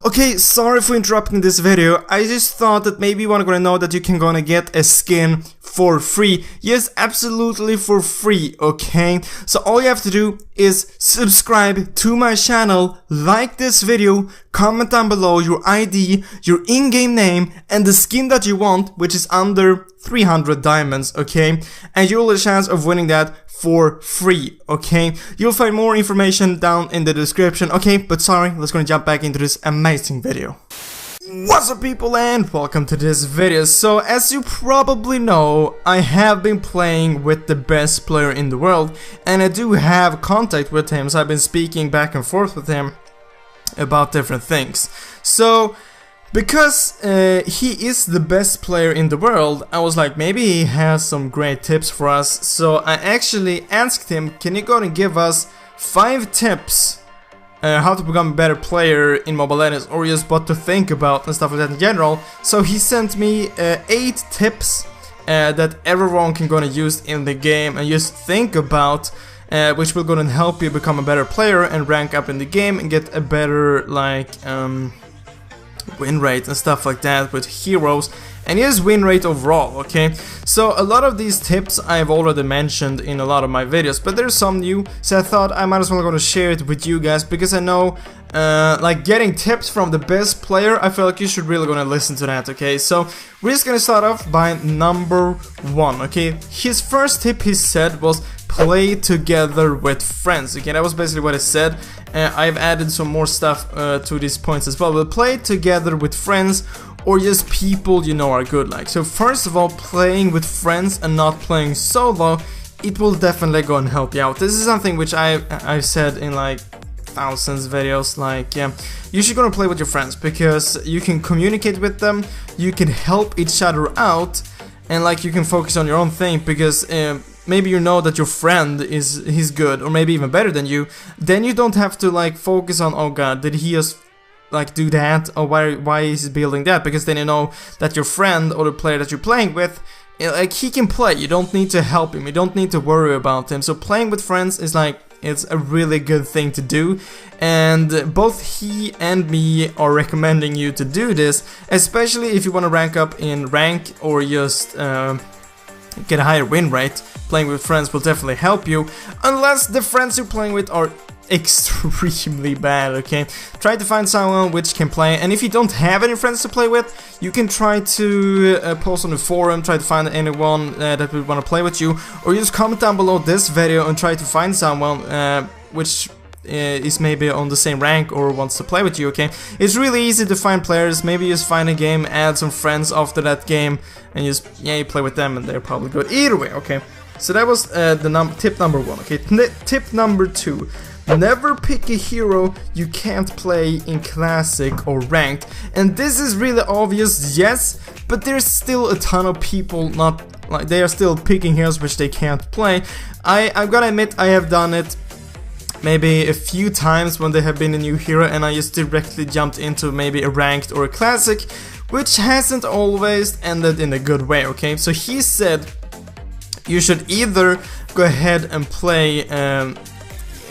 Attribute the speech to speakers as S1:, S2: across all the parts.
S1: Okay, sorry for interrupting this video. I just thought that maybe you wanna know that you can gonna get a skin for free. Yes, absolutely for free, okay? So all you have to do is subscribe to my channel, like this video, comment down below your ID, your in-game name, and the skin that you want, which is under 300 diamonds, okay? And you'll have a chance of winning that for free, okay? You'll find more information down in the description, okay? But sorry, let's gonna jump back into this amazing video. What's up, people, and welcome to this video. So as you probably know, I have been playing with the best player in the world, and I do have contact with him, so I've been speaking back and forth with him about different things. So because he is the best player in the world, I was like, maybe he has some great tips for us. So I actually asked him, can you go and give us 5 tips how to become a better player in Mobile Legends, or just what to think about and stuff like that in general. So he sent me 8 tips that everyone can gonna use in the game and just think about, which will gonna help you become a better player and rank up in the game and get a better win rate and stuff like that with heroes, and his win rate overall, okay? So a lot of these tips I've already mentioned in a lot of my videos, but there's some new, so I thought I might as well gonna share it with you guys, because I know like getting tips from the best player, I feel like you should really gonna listen to that, okay? So we're just gonna start off by number 1, okay? His first tip, he said, was play together with friends, okay? That was basically what he said. I've added some more stuff to these points as well, but play together with friends or just people you know are good like. So first of all, playing with friends and not playing solo, it will definitely go and help you out. This is something which I've said in like thousands of videos, like, yeah, you should go and play with your friends, because you can communicate with them, you can help each other out, and like you can focus on your own thing, because maybe you know that your friend he's good, or maybe even better than you. Then you don't have to like focus on, oh god, did he just like do that, or why is he building that? Because then you know that your friend or the player that you're playing with, like, he can play. You don't need to help him, you don't need to worry about him. So playing with friends is like, it's a really good thing to do, and both he and me are recommending you to do this, especially if you want to rank up in rank or just get a higher win rate. Playing with friends will definitely help you, unless the friends you're playing with are extremely bad, okay? Try to find someone which can play, and if you don't have any friends to play with, you can try to post on the forum, try to find anyone that would want to play with you, or just comment down below this video and try to find someone which is maybe on the same rank or wants to play with you, okay? It's really easy to find players. Maybe just find a game, add some friends after that game, and just, yeah, you play with them and they're probably good either way, okay? So that was tip number 1, okay? Tip number 2. Never pick a hero you can't play in Classic or Ranked. And this is really obvious, yes, but there's still a ton of people not, like, they are still picking heroes which they can't play. I've gotta admit, I have done it maybe a few times when there have been a new hero, and I just directly jumped into maybe a Ranked or a Classic, which hasn't always ended in a good way, okay? So he said you should either go ahead and play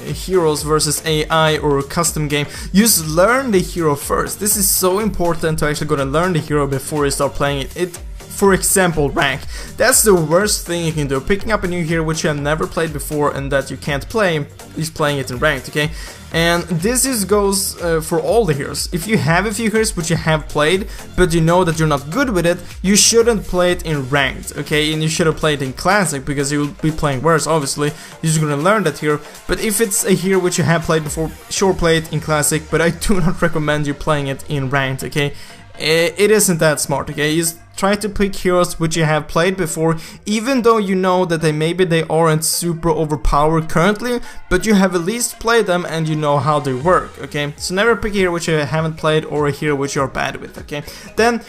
S1: heroes versus AI or a custom game. Just learn the hero first. This is so important to actually go and learn the hero before you start playing it. For example, rank. That's the worst thing you can do. Picking up a new hero which you have never played before and that you can't play, is playing it in ranked, okay? And this goes for all the heroes. If you have a few heroes which you have played, but you know that you're not good with it, you shouldn't play it in ranked, okay? And you shouldn't play it in classic, because you'll be playing worse, obviously. You're just gonna learn that hero. But if it's a hero which you have played before, sure, play it in classic, but I do not recommend you playing it in ranked, okay? It isn't that smart, okay? Just try to pick heroes which you have played before, even though you know that maybe they aren't super overpowered currently, but you have at least played them and you know how they work, okay? So never pick a hero which you haven't played or a hero which you're bad with, okay? Then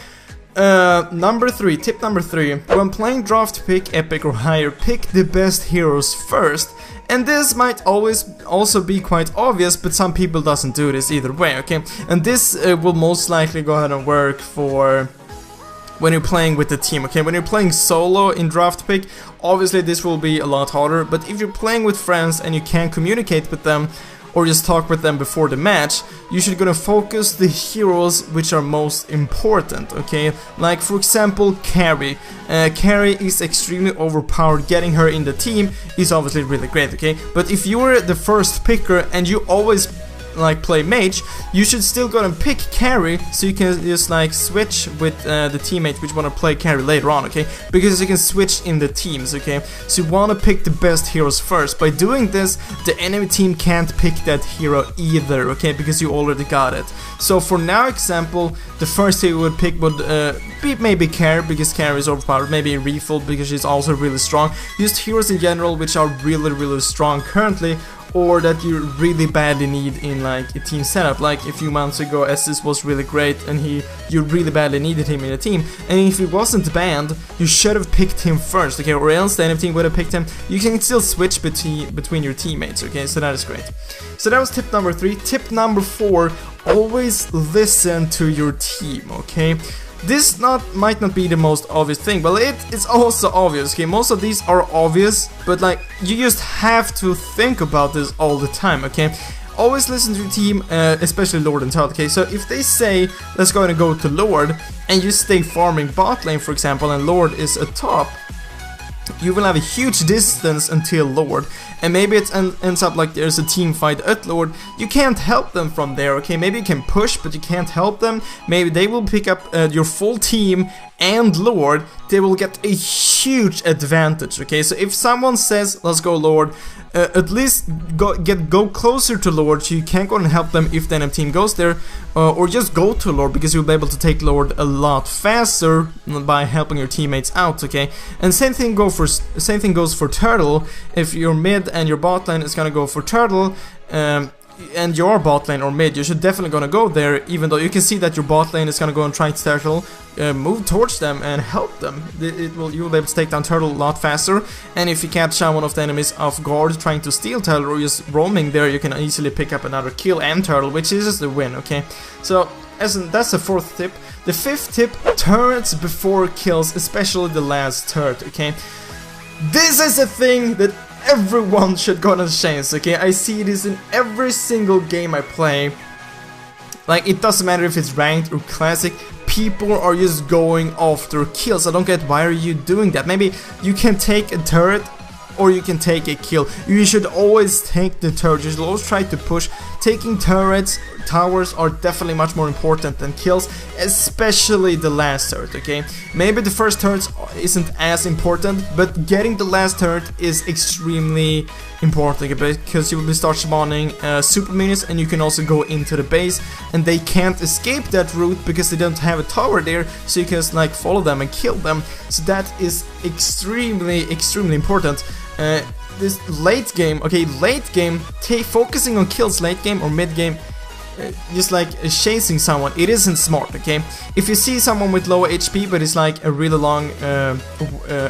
S1: number 3, tip number 3, when playing draft pick, epic or higher, pick the best heroes first. And this might always also be quite obvious, but some people doesn't do this either way, okay? And this will most likely go ahead and work for when you're playing with the team, okay? When you're playing solo in draft pick, obviously this will be a lot harder, but if you're playing with friends and you can communicate with them, or just talk with them before the match, you should gonna focus the heroes which are most important, okay? Like for example, Carrie. Carrie is extremely overpowered. Getting her in the team is obviously really great, okay? But if you're the first picker and you always like play mage, you should still go and pick Carrie, so you can just like switch with the teammates which want to play Carrie later on, okay? Because you can switch in the teams, okay? So you want to pick the best heroes first. By doing this, the enemy team can't pick that hero either, okay? Because you already got it. So for now example, the first hero would pick would be maybe Carrie, because Carrie is overpowered, maybe Refill because she's also really strong. Just heroes in general which are really strong currently, or that you really badly need in like a team setup. Like a few months ago, Estus was really great and you really badly needed him in a team, and if he wasn't banned, you should have picked him first, okay? Or else the enemy team would have picked him. You can still switch between your teammates, okay? So that is great. So that was tip number 3. Tip number 4, always listen to your team, okay? This might not be the most obvious thing, but it's also obvious, okay? Most of these are obvious, but like, you just have to think about this all the time, okay? Always listen to your team, especially Lord and Turtle, okay? So if they say, let's go and go to Lord, and you stay farming bot lane, for example, and Lord is at top, you will have a huge distance until Lord, and maybe it ends up like there's a team fight at Lord. You can't help them from there, okay? Maybe you can push, but you can't help them. Maybe they will pick up your full team and Lord. They will get a huge advantage, okay? So if someone says, let's go Lord, at least go closer to Lord, so you can't go and help them if the enemy team goes there, or just go to Lord, because you'll be able to take Lord a lot faster by helping your teammates out, okay? And same thing goes for Turtle. If you're mid and your bot lane is gonna go for Turtle, and your bot lane or mid, you should definitely gonna go there, even though you can see that your bot lane is gonna go and try to Turtle, move towards them and help them. You will be able to take down Turtle a lot faster, and if you catch one of the enemies off guard trying to steal Turtle or just roaming there, you can easily pick up another kill and Turtle, which is the win, okay? So that's the 4th tip. The 5th tip, turrets before kills, especially the last turret, okay? This is a thing that everyone should go on a chance, okay? I see this in every single game I play. Like, it doesn't matter if it's ranked or classic, people are just going after kills. I don't get, why are you doing that? Maybe you can take a turret or you can take a kill. You should always take the turret. You should always try to push. Taking turrets, towers are definitely much more important than kills, especially the last turret, okay? Maybe the first turret isn't as important, but getting the last turret is extremely important, okay? Because you will start spawning super minions, and you can also go into the base, and they can't escape that route because they don't have a tower there, so you can like follow them and kill them. So that is extremely important. This late game, okay, late game, focusing on kills late game or mid game, just like chasing someone, it isn't smart, okay? If you see someone with low HP but it's like a really long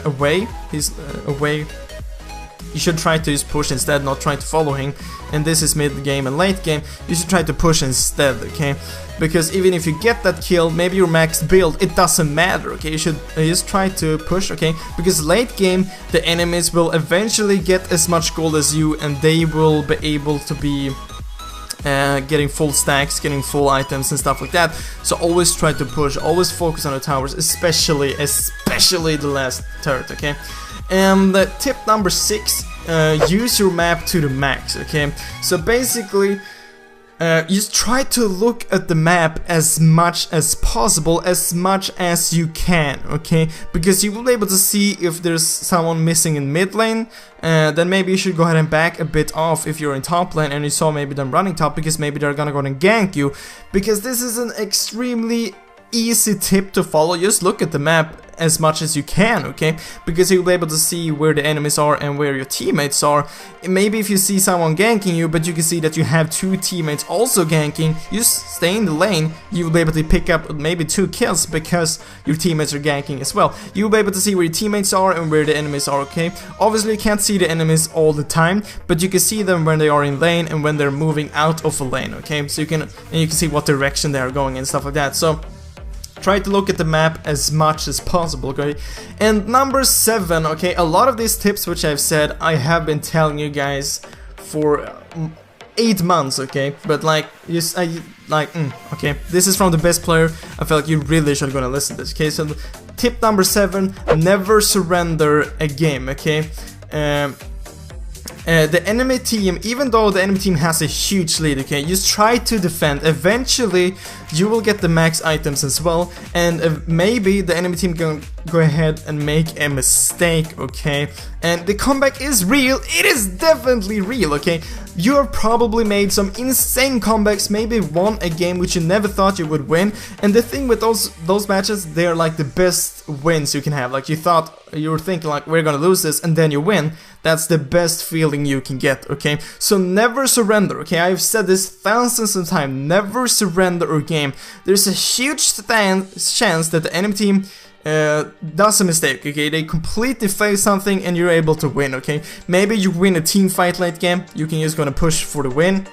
S1: away, you should try to just push instead, not try to follow him. And this is mid game and late game, you should try to push instead, okay? Because even if you get that kill, maybe your max build, it doesn't matter, okay? You should just try to push, okay? Because late game, the enemies will eventually get as much gold as you, and they will be able to be getting full stacks, getting full items and stuff like that. So always try to push, always focus on the towers, especially the last turret, okay? And tip number 6, use your map to the max, okay? So basically, just try to look at the map as much as possible, as much as you can, okay? Because you will be able to see if there's someone missing in mid lane, then maybe you should go ahead and back a bit off if you're in top lane and you saw maybe them running top, because maybe they're gonna go and gank you. Because this is an extremely easy tip to follow. Just look at the map as much as you can, okay? Because you'll be able to see where the enemies are and where your teammates are. Maybe if you see someone ganking you, but you can see that you have 2 teammates also ganking, you stay in the lane, you'll be able to pick up maybe 2 kills because your teammates are ganking as well. You'll be able to see where your teammates are and where the enemies are, okay? Obviously you can't see the enemies all the time, but you can see them when they are in lane and when they're moving out of a lane, okay? So you can see what direction they are going and stuff like that. So try to look at the map as much as possible, okay? And number 7, okay, a lot of these tips which I've said, I have been telling you guys for 8 months, okay? But like, okay, this is from the best player. I feel like you really should gonna listen to this, okay? So tip number 7, never surrender a game, okay? The enemy team, even though the enemy team has a huge lead, okay, just try to defend. Eventually, you will get the max items as well, and maybe the enemy team can go ahead and make a mistake, okay? And the comeback is real. It is definitely real, okay? You have probably made some insane comebacks, maybe won a game which you never thought you would win. And the thing with those matches, they're like the best wins you can have. Like you were thinking like, we're gonna lose this, and then you win. That's the best feeling you can get, okay? So never surrender, okay? I've said this thousands of times. Never surrender a game. There's a huge chance that the enemy team does a mistake, okay? They completely fail something and you're able to win, okay? Maybe you win a team fight late game, you can just gonna push for the win.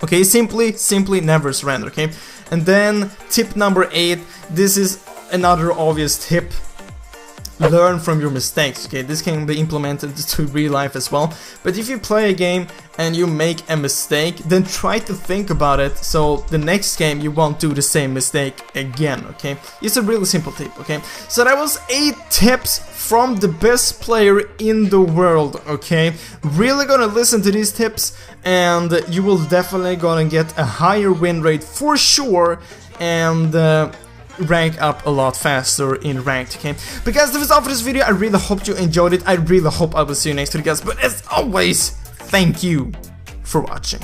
S1: Okay, simply never surrender, okay? And then tip number 8, this is another obvious tip. Learn from your mistakes, okay? This can be implemented to real life as well. But if you play a game and you make a mistake, then try to think about it so the next game you won't do the same mistake again, okay? It's a really simple tip, okay? So that was 8 tips from the best player in the world, okay? Really gonna listen to these tips and you will definitely gonna get a higher win rate for sure, and rank up a lot faster in ranked, okay? But guys, that was all for this video. I really hope you enjoyed it. I really hope I will see you next video, guys. But as always, thank you for watching.